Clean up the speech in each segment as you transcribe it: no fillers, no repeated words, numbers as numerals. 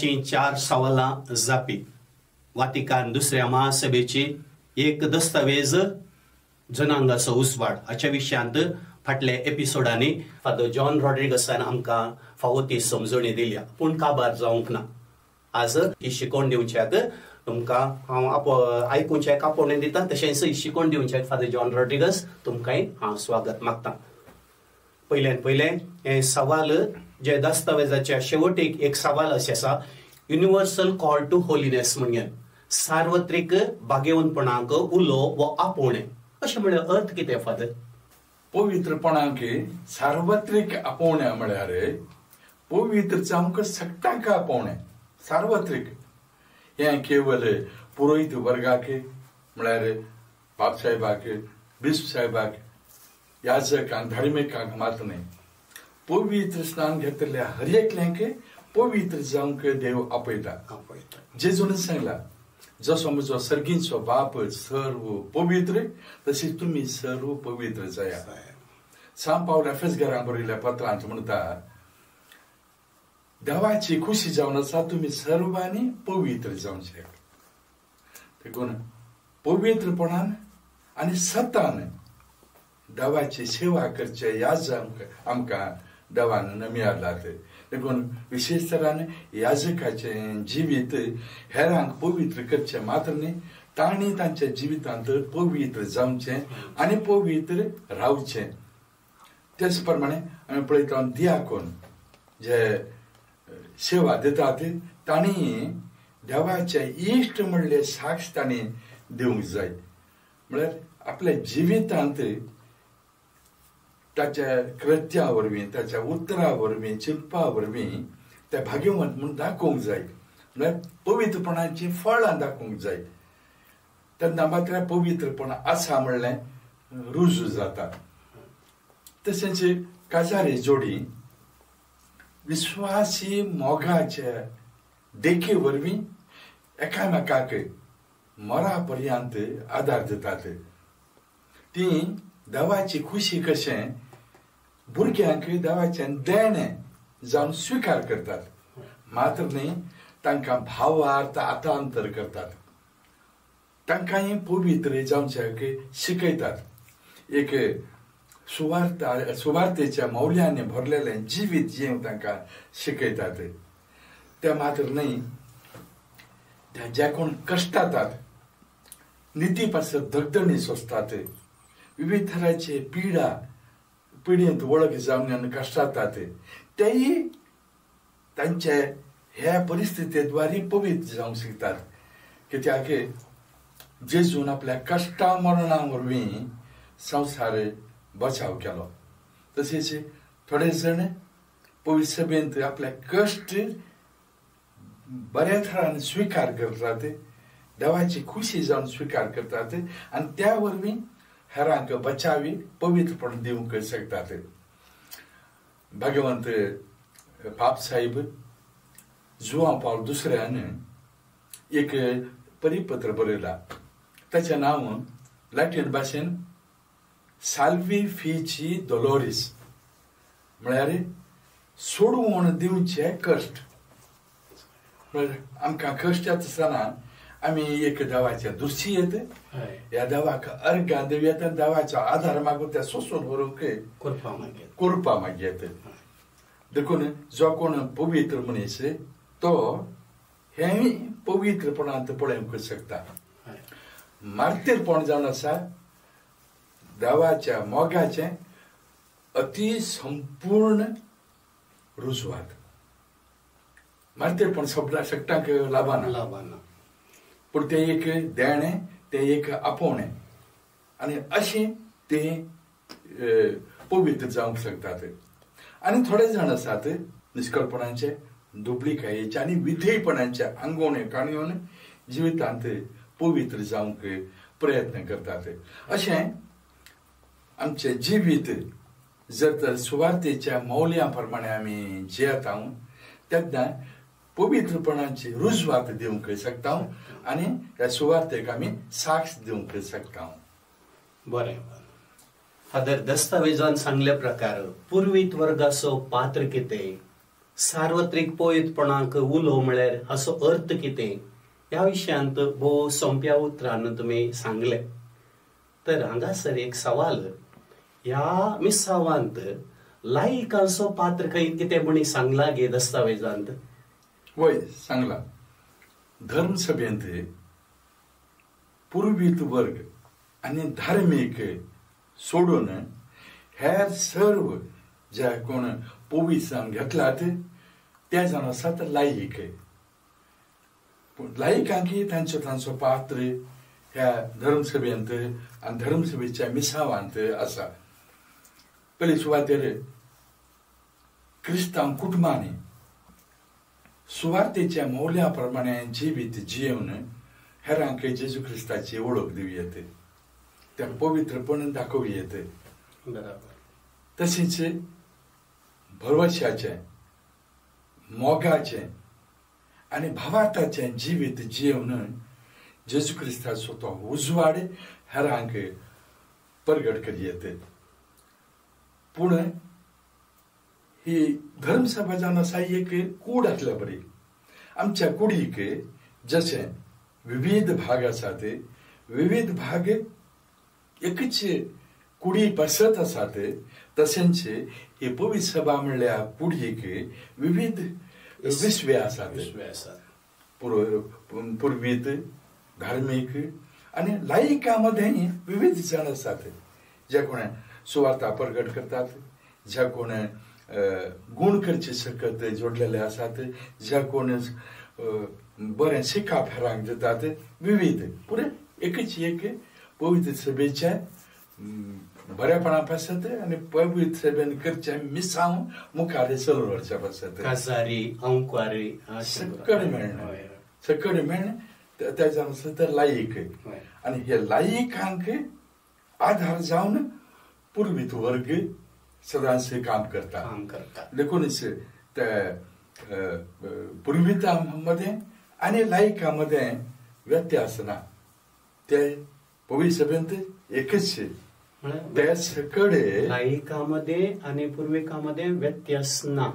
वर्साची 4 सवालां जापी वातिकान दुसऱ्या महासभेची एक दस्तावेज जनांगाचो उसवाड हाच्या विशयांत फाटल्या एपिसोडांनी फादर जॉन रॉड्रिगसान आमकां फावो ती समजणी दिल्या, पूण काबार जावंक ना. आज ही शिकोवण दिवच्याक तुमकां हांव आयकुच्याक आपोवणें दिता, तशेंच ही शिकोवण दिवच्याक फादर जॉन रॉड्रिगस तुमकांय हांव स्वागत मागतां. पयल्यान पयलें हे सवाल जे दस्तावेजाच्या शेवटीक एक सवाल अशें आसा, युनिवर्सल कॉल टू होलिनेस म्हणून सार्वत्रिक भाग्यवंतपणाक उलो वो आपोवणें अशें म्हळ्यार अर्थ कितें फादर? पवित्रपणाक सार्वत्रिक आपोवणें म्हळ्यार पवित्र जावंक सगळ्यांक आपोवणें. सार्वत्रिक हे केवळ पुरोहित वर्गाक म्हळ्यार बाब साहेबाक, बिस्प साहेबाक, याजकांक, धार्मिकांक मात न्हय. पवित्र स्नान घेतलेल्या हर एकल्यांक पवित्र जावंक देव आपयता. जेजून सांगला, जसो म्हजो सर्गीचो बाप सर्व पवित्र तशी तुमी सर्व पवित्र जाया. सांत पावल एफेसकारांक बरयल्ल्या पत्रांत म्हणटा, देवाची खुशी जावन आसा तुमी सर्वांनी पवित्र जावचे. देखून पवित्रपणान आनी सतान देवाची सेवा करचे याज आमकां देवान नमियारलात. देखून विशेष तरान याजकाचे जिवीत हेरांक पवित्र करचे मात्र न्ही, तांणी तांच्या जिवितांत पवित्र जावचे आनी पवित्र रावचे. तेच प्रमाणे आमी पळयता दियाकोन जे सेवा दितात तांणी देवाचे इश्ट म्हणले साक्ष तांणी दिवंक जाय. म्हळ्यार आपल्या जिवितांत ताच्या कृत्या वरवीं, ताच्या उतरा वरवीं, चिंतपा वरवीं ते भाग्यवंत म्हणून दाखोवंक जाय. म्हळ्यार पवित्रपणाची फळां दाखोवंक जाय. तेन्ना मात्र पवित्रपण आसा म्हणलें रुजू जाता. तशेंच काजारी जोडी विश्वासी मोगाच्या देखी वरवीं एकामेकाक मरा पर्यंत आदार दितात. ती देवाची खुशी कशें भुरग्यांक देवाचें देणें जावन स्विकार करतात, मात्र न्ही तांकां भावार्थ आतांतर करतात. तांकांय पवित्र जावच्याक शिकयतात. एक सुवार्थेच्या मौल्यांनी भरलेलें जिवीत जिवंक तांकां शिकयतात. ते मात्र न्ही, जे कोण कश्टातात, निती पासत धगधणी सोंसतात, विविध तरांचे पिडींत वळख जावन कश्टातात, तेय तांचे ह्या परिस्थितीद्वारे पवित्र जावंक शिकतात. कित्याक जेजून आपल्या कश्टा मरणा वरवीं संवसार बचाव केलो. तशेंच थोडे जण पवित्र सभेंत आपले कश्ट बऱ्या तरान स्विकार करतात, देवाची खुशी जावन स्विकार करतात आनी त्या वरवीं हेरांक बचावी पवित्रपण दिवंक शकतात. भाग्यवंत बाब साहेब जुआंव पावल दुसऱ्यान एक परिपत्र बरयला. ताचें नांव लॅटीन भाशेन साल्वी फिची डॉलोरिस, म्हळ्यार सोडवून दिवचे कश्ट. म्हळ्यार आमकां कश्ट येता आसतना आमी एक देवाच्या दुर्शी येत, ह्या देवाक अर्घां दिवया, देवाचो आधार मागून त्या सोसून व्हरूंक करपा मागयत. देखून जो कोण पवित्र मनीस तो हेय पवित्रपणांत पळोवंक शकता. मार्तीरपण जावन आसा देवाच्या मोगाचें अति संपूर्ण रुजवात. मार्तीरपण सगळ्यांक लाभना, पूण तें एक देणें, तें एक आपोवणें आनी अशें तें पवित्र जावंक शकतात. आनी थोडे जाण आसात निश्कळपणाचे, दुबळीकायेचे आनी विधेयपणाचे आंगवणे काणयोन जिवितांत पवित्र जावंक प्रयत्न करतात. अशें आमचें जिवीत जर तर सुवार्थेच्या मौल्या प्रमाणे आमी जियेता तेन्ना पवित्रपणाची रुजवात दिवंक शकता आनी ह्या सुवार्थेक आमी साक्ष दिवंक शकता. बरें फादर, दस्तावेजान सांगल्या प्रकार पुर्वीत वर्गाचो पात्र कितें सार्वत्रिक पवित्रपणाक उलो म्हळ्यार असो अर्थ कितें ह्या विशयांत भोव सोंप्या उतरान तुमी सांगले. तर हांगासर एक सवाल, ह्या मिसावांत लायिकांचो पात्र कितें म्हणी सांगला गे दस्तावेजांत? वय सांगला. धर्मसभेंत पुरोहित वर्ग आणि धार्मिक सोडून हेर सर्व जे कोण पवित्र घेतलात ते जाण आसात लायिक. लायिकांकी तांचो पात्र ह्या धर्मसभेंत आणि धर्मसभेच्या मिसावांत आसा. पयली सुवातेर क्रिस्तांव कुटुंबांनी सुवार्थेच्या मौल्या प्रमाणे जिवीत जिवन हेरांक जेजू क्रिस्ताची ओळख दिवयेत, त्या पवित्रपण दाखोवयेत. तशेंच भरवशाचे, मोगाचे आणि भावार्थाचे जिवीत जिवन जेजू क्रिस्ताचो तो उजवाड हेरांक प्रगट करियेत. पूण ही धर्मसभा जावन आसा एक कूड आसल्या बरी. आमच्या कुडीक जशे विविध भाग आसात, विविध भाग एकच कुडी पसरत आसात, तशेंच ही पवित्र सभा म्हणल्या कुडीक विविध विश्वे आसात. पुरोहित, धार्मिक आणि लायिकांमध्ये विविध जण आसात, जे कोण सुवार्ता प्रगट करतात, जे कोण गुण करचे सकत जोडलेले आसात, जे कोण बरें शिकाप हेरांक दितात. विविध पुरे एकच एक पवित्र सभेच्या बरेपणा पासत आणि पवित्र सभेन करचे मिसांव मुखार चलून व्हरच्या पासत. काजारी, अंकवारी सकड मेळणें त्याच्या तर लायिक. आणि हे लायिकांक आधार जावन पुरोहित वर्ग सदांच काम करता. देखूनच त्या पुरोहितांमध्ये आणि लायिकांमध्ये व्यत्यास ना. ते पवित्र सभेंत एकच त्या सकड लायिकांमध्ये आणि पूर्विकांमध्ये व्यत्यास ना.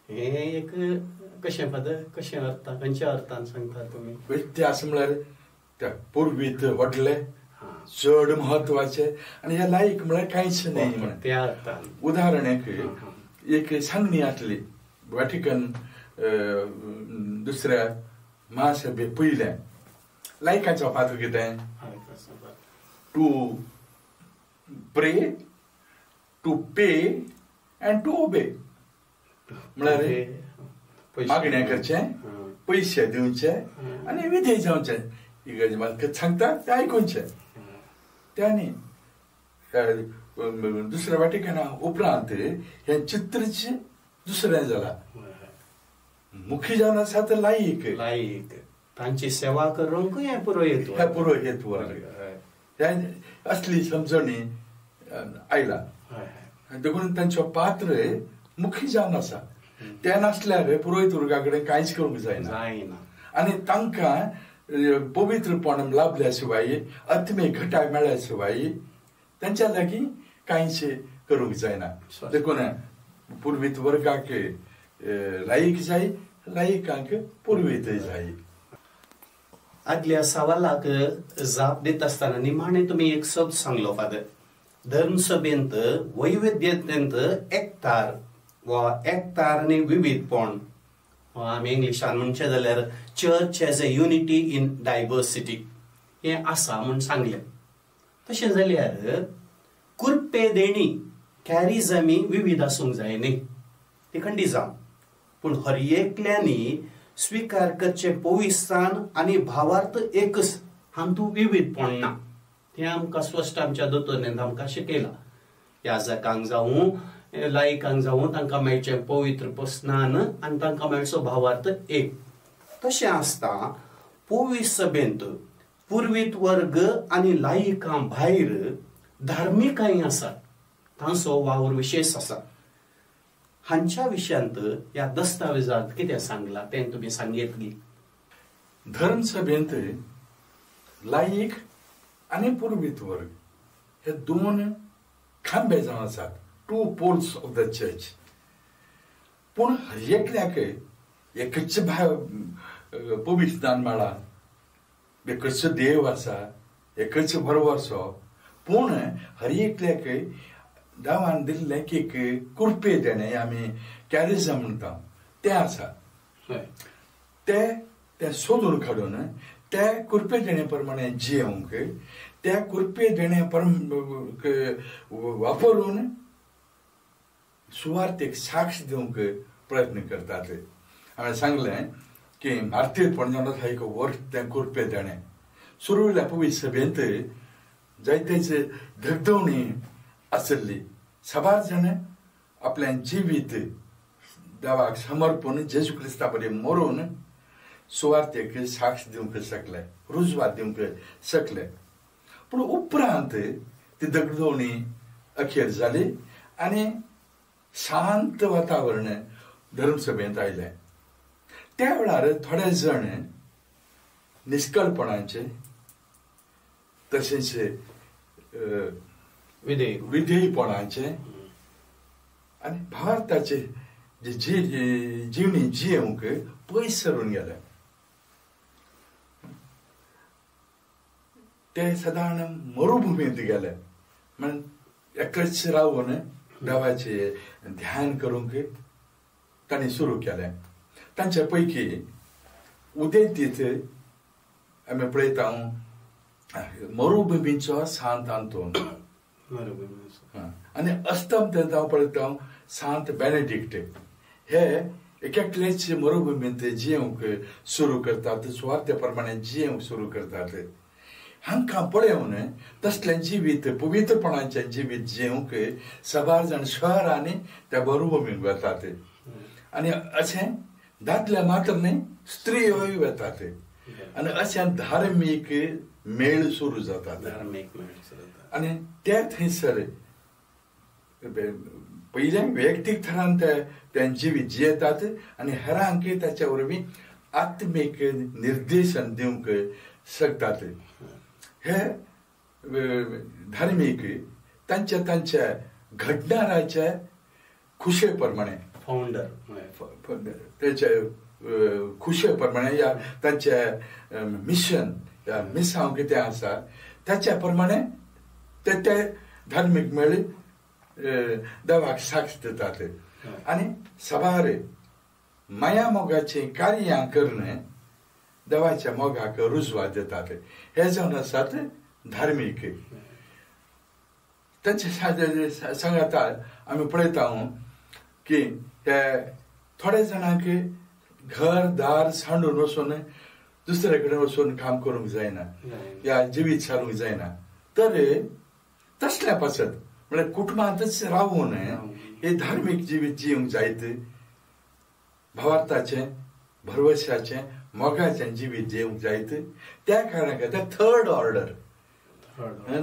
हे एक कशें पद कशें अर्थ खंयच्या अर्थान सांगता तुमी? व्यत्यास म्हळ्यार त्या पुरोहित व्हडले चड महत्वाचे आणि ह्या लायक म्हळ्यार कांयच नाही म्हण त्या अर्थान. उदाहरणाक एक सांगणी आसली व्हॅटिकन दुसऱ्या महासभे पयल्या लायकाचो पात्र कितें? टू प्रे, to pay and to obey. म्हळ्यार मागण्या करचे, पैसे दिवचे आणि विधेय जावचे. इगर्ज सांगता ते आयकुचे. त्याने दुसऱ्या वाटेकना उपरांत हे चित्रच दुसरें जाला. मुख्य जावन आसा तर लायक. तांची सेवा करूंक हे पुरोहित वर्ग असली समजणी आयला. देखून तांचो पात्र मुख्य जावन आसा. ते नासल्यार पुरोहित वर्गा कडेन कांयच करूंक जायना. आणि तांकां पवित्रपण लाभल्या शिवाय, आत्मे घटाय मेळ्ळ्या शिवाय तांच्या लागीं कांयच करूंक जायना. देखून पुरोहित वर्गाक लायक जाय, लायिकांक पुरोहितय जाय. आदल्या सवालाक जाप दित आसतना निमाणे तुमी एक शब्द सांगलो फादर. धर्मसभेंत वैविध्यतेंत एकतार वा एकतार आनी विविधपण, आमी इंग्लिशान म्हणचे जाल्यार church as a unity in diversity, हे आसा म्हूण सांगले. तशें जाल्यार कुरपे देणी कॅरिझमी विविध आसूंक जाय न्ही, ती खंडी जावं. पूण हर एकल्यांनी स्विकार करचे पवित्रान आनी भावार्थ एकच, हातूंत विविधपण ना. तें आमकां स्पश्ट आमच्या दोतोरनेन आमकां शिकयलां. याजकांक जावं लायिकांक जावं तांकां मेळचें पवित्र स्नान आनी तांकां मेळचो भावार्थ एक. तशें आसता पवित्र सभेंत पुरोहित वर्ग आनी लायिकां भायर धार्मिकाय आसात, तांचो वावर विशेष आसा. हांच्या विशयांत ह्या दस्तावेजांत कितें सांगलां तें तुमी सांगितली. धर्मसभेंत लायिक आनी पुरोहित वर्ग हे दोन खांबे जावन आसात. Two poles of the church. पूण हर एकल्याक एकच पवित्र दान मेळा, एकच देव आसा, एकच भरवसो, पूण हर एकल्याक देवान दिल्लें एक कृपे देणें आमी कॅरिझम म्हणटा तें आसा. तें सोदून काडून ते कृपे देणे प्रमाणे जियोंक, त्या कृपे देणे वापरून सुवार्थेक साक्ष दिवंक प्रयत्न करतात. हांवें सांगलें की मार्तीरपणान एक वर्स तें कृपे देणे सुरू जाल्या पवित्र सभेंत जायतेच धगधवणी आसली. साबार जाण आपलें जिवीत देवाक समर्पण जेजू क्रिस्ता बरें मरून सुवार्थेक साक्ष दिवंक शकले, रुजवात दिवंक शकले. पूण उपरांत ती धगधवणी अखेर जाली आनी शांत वातावरण धर्मसभेंत आयलें. त्या वेळार थोडे जण निश्कळपणाचे तशेंच विधेयपणाचे आनी भावार्थाचे जिवणी जियोंक पयस सरून गेले. ते सदां मरुभुमींत गेले, म्हण एकच रावून देवाचे ध्यान करूंक तांणी सुरू केलें. तांचे पैकी उदेंतीत आमी पळयता मरुभुमीचो सांत आंतोन, आनी अस्तंत हांव पळयता सांत बेनेडिक्ट. हे एकलेच मरुभुमींत जियोंक सुरू करतात, सुवार्थे प्रमाणे जियोंक सुरू करतात. हांकां पळोवन तसलें जिवीत पवित्रपणाचें जिवीत जियोंक साबार जाण शहरांनी त्या मरुभुमीक वतात. आनी अशें दादले मात्र न्ही, स्त्रियोय वतात. आनी अशें धार्मीक मेळ सुरू जातात. आनी ते थंयसर पयलें वैयक्तीक थरान तें जिवीत जियेतात आनी हेरांक ताचे वरवीं आत्मीक निर्देशन दिवंक शकतात. हे धार्मीक तांच्या घडणाराचे खुशे प्रमाणे तेचे खुशे प्रमाणे या तांचे मिशन या मिसांव कितें आसा ताच्या प्रमाणे ते धार्मीक मेळ देवाक साक्ष दितात. आनी साबार माया मोगाचें कार्यां करून देवाच्या मोगाक रुजवात दितात. हे जावन आसात धार्मीक. तांचे सांगाता आमी पळयता की ते थोडे जाणांक घर दार सांडून वचून दुसरे कडेन वचून काम करूंक जायना या जिवीत सारूंक जायना. तर तसल्या पासत म्हळ्यार कुटुंबांतच रावून हे धार्मीक जिवीत जियोंक जायत, भावार्थाचें भरवशाचें मोगाचें जिवीत जियोंक जायत. त्या कारणान खातीर थर्ड ऑर्डर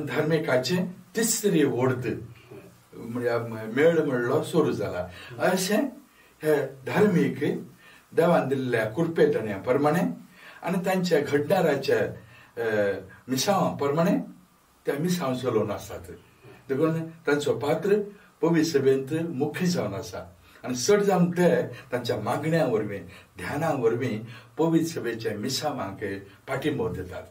धार्मिकाचें तिसरी वोर्त मेळ म्हणलो सुरू जाला. अशें हे धार्मीक देवान दिल्ल्या कृपेतण्या प्रमाणे आनी तांच्या घडणाराच्या मिसांवा प्रमाणे त्या मिसांव चलोवन आसात. देखून तांचो पात्र पवित्र सभेंत मुख्य जावन आसा. आनी चड जावन ते तांच्या मागण्यां वरवीं ध्याना वरवीं पवित्र सभेच्या मिसांवांक पाठिंबो दितात.